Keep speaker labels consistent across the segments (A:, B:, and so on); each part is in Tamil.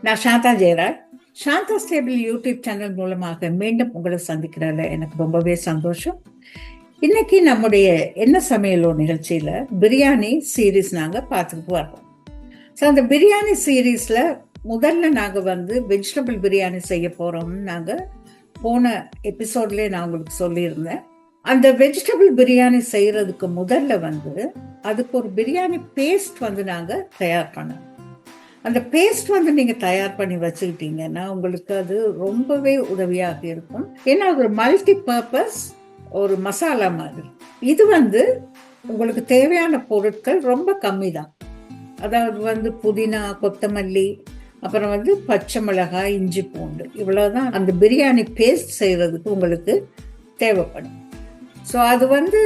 A: நான் Shantha Jayaraj. Shantha stable YouTube channel மூலமாக மீண்டும் உங்களை சந்திக்கிறதுல எனக்கு ரொம்பவே சந்தோஷம். இன்னைக்கு நம்முடைய என்ன சமையலோ நிகழ்ச்சியில பிரியாணி சீரீஸ் நாங்க பார்த்துட்டு வரோம். ஸோ அந்த பிரியாணி சீரீஸ்ல முதல்ல நாங்க வெஜிடபிள் பிரியாணி செய்ய போறோம்னு நாங்க போன எபிசோட்லயே நான் உங்களுக்கு சொல்லியிருந்தேன். அந்த வெஜிடபிள் பிரியாணி செய்யறதுக்கு முதல்ல அதுக்கு ஒரு பிரியாணி பேஸ்ட் நாங்க தயார் பண்ணோம். அந்த பேஸ்ட் நீங்க தயார் பண்ணி வச்சுக்கிட்டீங்கன்னா உங்களுக்கு அது ரொம்பவே உதவியாக இருக்கும். ஏன்னா அது ஒரு மல்டி பர்பஸ் ஒரு மசாலா மாதிரி. இது உங்களுக்கு தேவையான பொருட்கள் ரொம்ப கம்மி தான். அதாவது புதினா, கொத்தமல்லி, அப்புறம் பச்சை மிளகாய், இஞ்சி, பூண்டு, இவ்வளவுதான் அந்த பிரியாணி பேஸ்ட் செய்யறதுக்கு உங்களுக்கு தேவைப்படும். ஸோ அது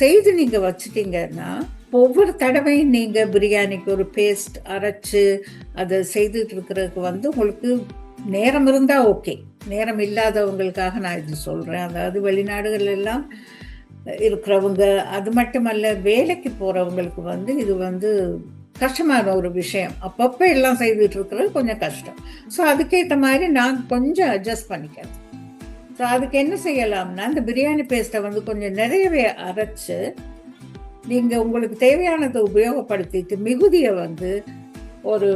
A: செய்து நீங்க வச்சுட்டீங்கன்னா ஒவ்வொரு தடவையும் நீங்க பிரியாணிக்கு ஒரு பேஸ்ட் அரைச்சு அதை செய்துட்டு இருக்கிறதுக்கு உங்களுக்கு நேரம் இருந்தா ஓகே. நேரம் இல்லாதவங்களுக்காக நான் இது சொல்றேன். அதாவது வெளிநாடுகள் எல்லாம் இருக்கிறவங்க, அது மட்டுமல்ல வேலைக்கு போறவங்களுக்கு இது கஷ்டமான ஒரு விஷயம். அப்பப்போ எல்லாம் செய்துட்டு இருக்கிறது கொஞ்சம் கஷ்டம். ஸோ அதுக்கேற்ற மாதிரி நான் கொஞ்சம் அட்ஜஸ்ட் பண்ணிக்கிறேன். ஸோ அதுக்கு என்ன செய்யலாம்னா, இந்த பிரியாணி பேஸ்ட்டை கொஞ்சம் நிறையவே அரைச்சு நீங்கள் உங்களுக்கு தேவையானதை உபயோகப்படுத்திட்டு மிகுதியை ஒரு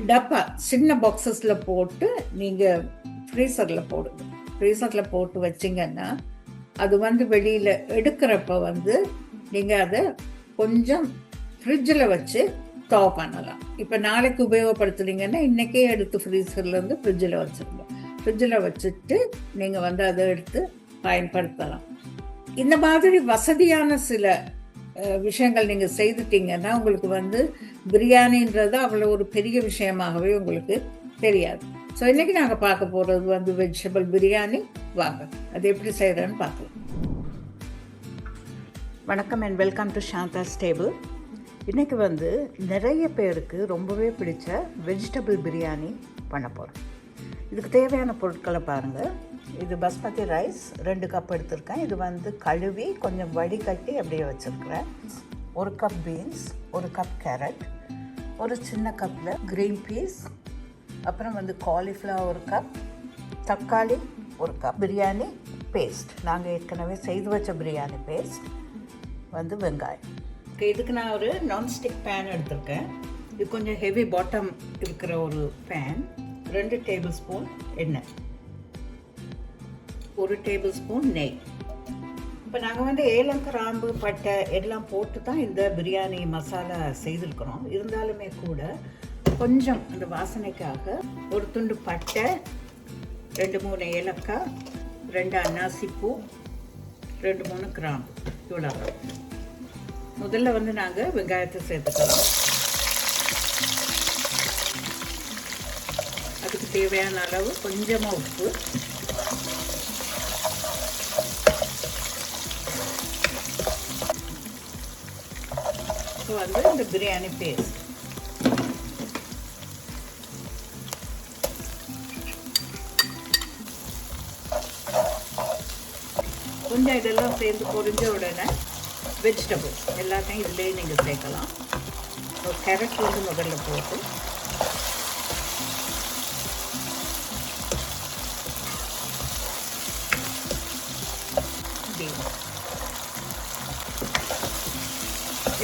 A: டப்பா சின்ன பாக்ஸஸில் போட்டு நீங்கள் ஃப்ரீசரில் போடுங்க. ஃப்ரீசரில் போட்டு வச்சிங்கன்னா அது வெளியில் எடுக்கிறப்ப நீங்கள் அதை கொஞ்சம் ஃப்ரிட்ஜில் வச்சு ஸ்டோர் பண்ணலாம். இப்போ நாளைக்கு உபயோகப்படுத்துனீங்கன்னா இன்றைக்கே எடுத்து ஃப்ரீசர்லேருந்து ஃப்ரிட்ஜில் வச்சுருங்க. ஃப்ரிட்ஜில் வச்சுட்டு நீங்கள் அதை எடுத்து பயன்படுத்தலாம். இந்த மாதிரி வசதியான சில விஷயங்கள் நீங்கள் செய்துட்டீங்கன்னா உங்களுக்கு பிரியாணின்றது அவ்வளோ ஒரு பெரிய விஷயமாகவே உங்களுக்கு தெரியாது. ஸோ இன்றைக்கி நாங்கள் பார்க்க போகிறது வெஜிடபிள் பிரியாணி. வாங்க அது எப்படி செய்கிறேன்னு பார்க்கலாம். வணக்கம் and welcome to Shantha stable. இன்றைக்கி நிறைய பேருக்கு ரொம்பவே பிடிச்ச வெஜிடபிள் பிரியாணி பண்ண போகிறோம். இதுக்கு தேவையான பொருட்களை பாருங்கள். இது பாஸ்மதி ரைஸ் 2 கப் எடுத்திருக்கேன். இது கழுவி கொஞ்சம் வடிகட்டி அப்படியே வச்சுருக்கிறேன். 1 கப் பீன்ஸ், 1 கப் கேரட், ஒரு சின்ன கப்பில் க்ரீன் பீஸ், அப்புறம் காலிஃப்ளவர் 1 கப், தக்காளி 1 கப், பிரியாணி பேஸ்ட், நாங்கள் ஏற்கனவே செய்து வச்ச பிரியாணி பேஸ்ட், வெங்காயம். இதுக்கு நான் ஒரு நான்ஸ்டிக் பேன் எடுத்திருக்கேன். இது கொஞ்சம் ஹெவி பாட்டம் இருக்கிற ஒரு பேன். 2 டேபிள் ஸ்பூன் எண்ணெய், 1 டேபிள் ஸ்பூன் நெய். இப்போ நாங்கள் ஏலம், கிராம்பு, பட்டை எல்லாம் போட்டு தான் இந்த பிரியாணி மசாலா செய்திருக்கிறோம். இருந்தாலுமே கூட கொஞ்சம் அந்த வாசனைக்காக ஒரு துண்டு பட்டை, 2-3 ஏலக்காய், 2 அன்னாசிப்பூ, 2-3 கிராம்பு, இவ்வளோ. முதல்ல நாங்கள் வெங்காயத்தை சேர்த்துக்கலாம். அதுக்கு தேவையான அளவு கொஞ்சமாக உப்பு, இந்த பிரியாணி பேஸ்ட், கொஞ்சம் இதெல்லாம் சேர்ந்து பொரிஞ்ச உடனே வெஜிடபிள்ஸ் எல்லாத்தையும் இதுலேயே நீங்கள் சேர்க்கலாம். ஒரு கேரட் முதல்ல போட்டு,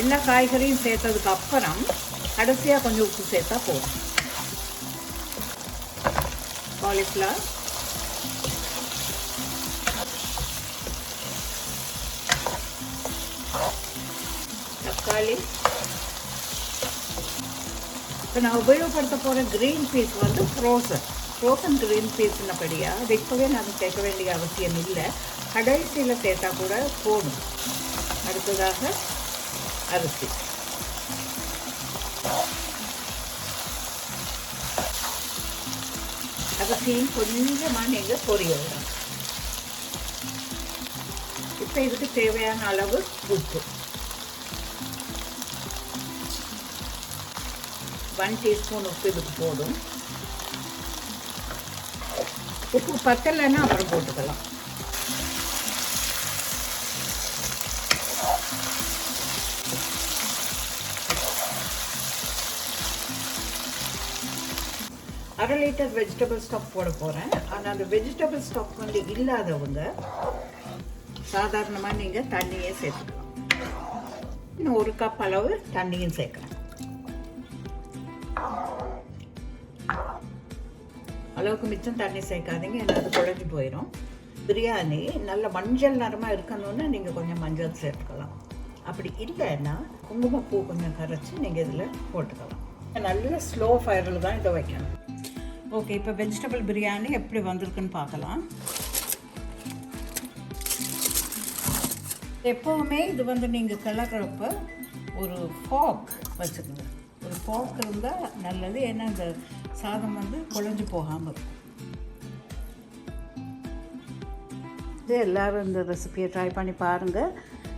A: எல்லா காய்கறியும் சேர்த்ததுக்கு அப்புறம் கடைசியாக கொஞ்சம் உப்பு சேர்த்தா போதும். காலிஃப்ளவர், தக்காளி. இப்போ நான் உபயோகப்படுத்த போகிற க்ரீன் பீஸ் ஃப்ரோசன் க்ரீன் பீஸ்னபடியாக அது இப்போவே நாங்கள் சேர்க்க வேண்டிய அவசியம் இல்லை. கடைசியில் சேர்த்தா கூட போதும். அடுத்ததாக அரிசி, அரிசியும் கொஞ்சமாக நீங்கள் பொரிய விடணும். இப்போ இதுக்கு தேவையான அளவு உப்பு, 1 டீஸ்பூன் உப்பு இதுக்கு போதும். உப்பு பத்தலைன்னா அப்புறம் போட்டுக்கலாம். 1/2 லிட்டர் வெஜிடபிள் ஸ்டாக் போட போகிறேன். ஆனால் அந்த வெஜிடபிள் ஸ்டாக் வந்து இல்லாதவங்க சாதாரணமாக நீங்கள் தண்ணியே சேர்த்துக்கலாம். இன்னும் 1 கப் அளவு தண்ணியும் சேர்க்கலாம். அளவுக்கு மிச்சம் தண்ணி சேர்க்காதீங்க, ஏன்னா அது குழஞ்சி போயிடும். பிரியாணி நல்ல மஞ்சள் நிறமாக இருக்கணும்னு நீங்கள் கொஞ்சம் மஞ்சள் சேர்த்துக்கலாம். அப்படி இல்லைன்னா குங்குமப்பூ கொஞ்சம் கரைச்சி நீங்கள் இதில் போட்டுக்கலாம். நல்ல ஸ்லோ ஃபயரில் தான் இதை வைக்கணும். ஓகே, இப்போ வெஜிடபிள் பிரியாணி எப்படி வந்திருக்குன்னு பார்க்கலாம். எப்போவுமே இது வந்து நீங்கள் கிளறப்ப ஒரு ஃபாக் வச்சுக்கோங்க. ஒரு ஃபாக் இருந்தால் நல்லது, ஏன்னா இந்த சாதம் வந்து குழஞ்சி போகாமல் இருக்கும். இது எல்லோரும் இந்த ரெசிபியை ட்ரை பண்ணி பாருங்கள்.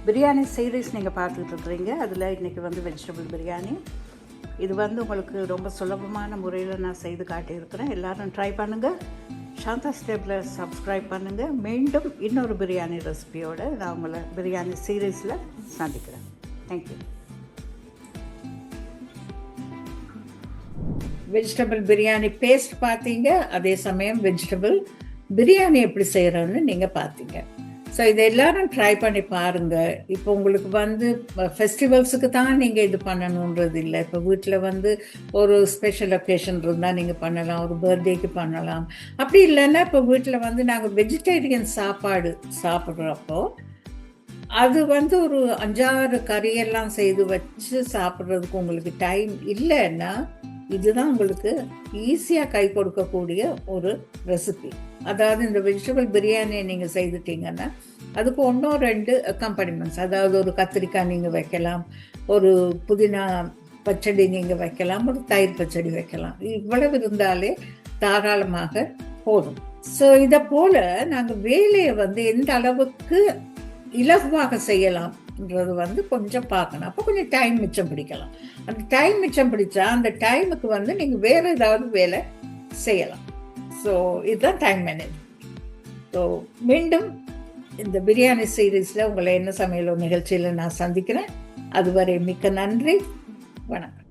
A: பிரியாணி சீரீஸ் நீங்கள் பார்த்துக்கிட்டு இருக்கிறீங்க. அதில் இன்றைக்கி வந்து வெஜிடபிள் பிரியாணி. இது வந்து உங்களுக்கு ரொம்ப சுலபமான முறையில் நான் செய்து காட்டியிருக்கிறேன். எல்லோரும் ட்ரை பண்ணுங்கள். சாந்தா ஸ்டேபிளை சப்ஸ்கிரைப் பண்ணுங்கள். மீண்டும் இன்னொரு பிரியாணி ரெசிபியோடு நான் உங்களை பிரியாணி சீரீஸில் சந்திக்கிறேன். தேங்க்யூ. வெஜிடபிள் பிரியாணி பேஸ்ட் பார்த்தீங்க, அதே சமயம் வெஜிடபிள் பிரியாணி எப்படி செய்கிறோன்னு நீங்கள் பார்த்தீங்க. ஸோ இதை எல்லோரும் ட்ரை பண்ணி பாருங்கள். இப்போ உங்களுக்கு வந்து ஃபெஸ்டிவல்ஸுக்கு தான் நீங்கள் இது பண்ணணுன்றது இல்லை. இப்போ வீட்டில் வந்து ஒரு ஸ்பெஷல் ஒகேஷன் இருந்தால் நீங்கள் பண்ணலாம், ஒரு பர்த்டேக்கு பண்ணலாம். அப்படி இல்லைன்னா இப்போ வீட்டில் வந்து நாங்கள் வெஜிடேரியன் சாப்பாடு சாப்பிட்றப்போ அது வந்து ஒரு 5-6 கறியெல்லாம் செய்து வச்சு சாப்பிட்றதுக்கு உங்களுக்கு டைம் இல்லைன்னா இதுதான் உங்களுக்கு ஈஸியாக கை கொடுக்கக்கூடிய ஒரு ரெசிபி. அதாவது இந்த வெஜிடபிள் பிரியாணியை நீங்கள் செய்துட்டீங்கன்னா அதுக்கு 1-2 அக்கம்பனிமெண்ட்ஸ், அதாவது ஒரு கத்திரிக்காய் நீங்கள் வைக்கலாம், ஒரு புதினா பச்சடி நீங்கள் வைக்கலாம், ஒரு தயிர் பச்சடி வைக்கலாம். இவ்வளவு இருந்தாலே தாராளமாக போதும். ஸோ இதை போல் நாங்கள் வேலையை வந்து எந்த அளவுக்கு இலகுவாக செய்யலாம்ன்றது வந்து கொஞ்சம் பார்க்கணும். அப்போ கொஞ்சம் டைம் மிச்சம் பிடிக்கலாம். அந்த டைம் மிச்சம் பிடிச்சா அந்த டைமுக்கு வந்து நீங்கள் வேறு ஏதாவது வேலை செய்யலாம். ஸோ இதுதான் டைம் மேனேஜ்மெண்ட். ஸோ மீண்டும் இந்த பிரியாணி சீரீஸில் உங்களை என்ன சமையலோ நிகழ்ச்சியில் நான் சந்திக்கிறேன். அதுவரை மிக்க நன்றி. வணக்கம்.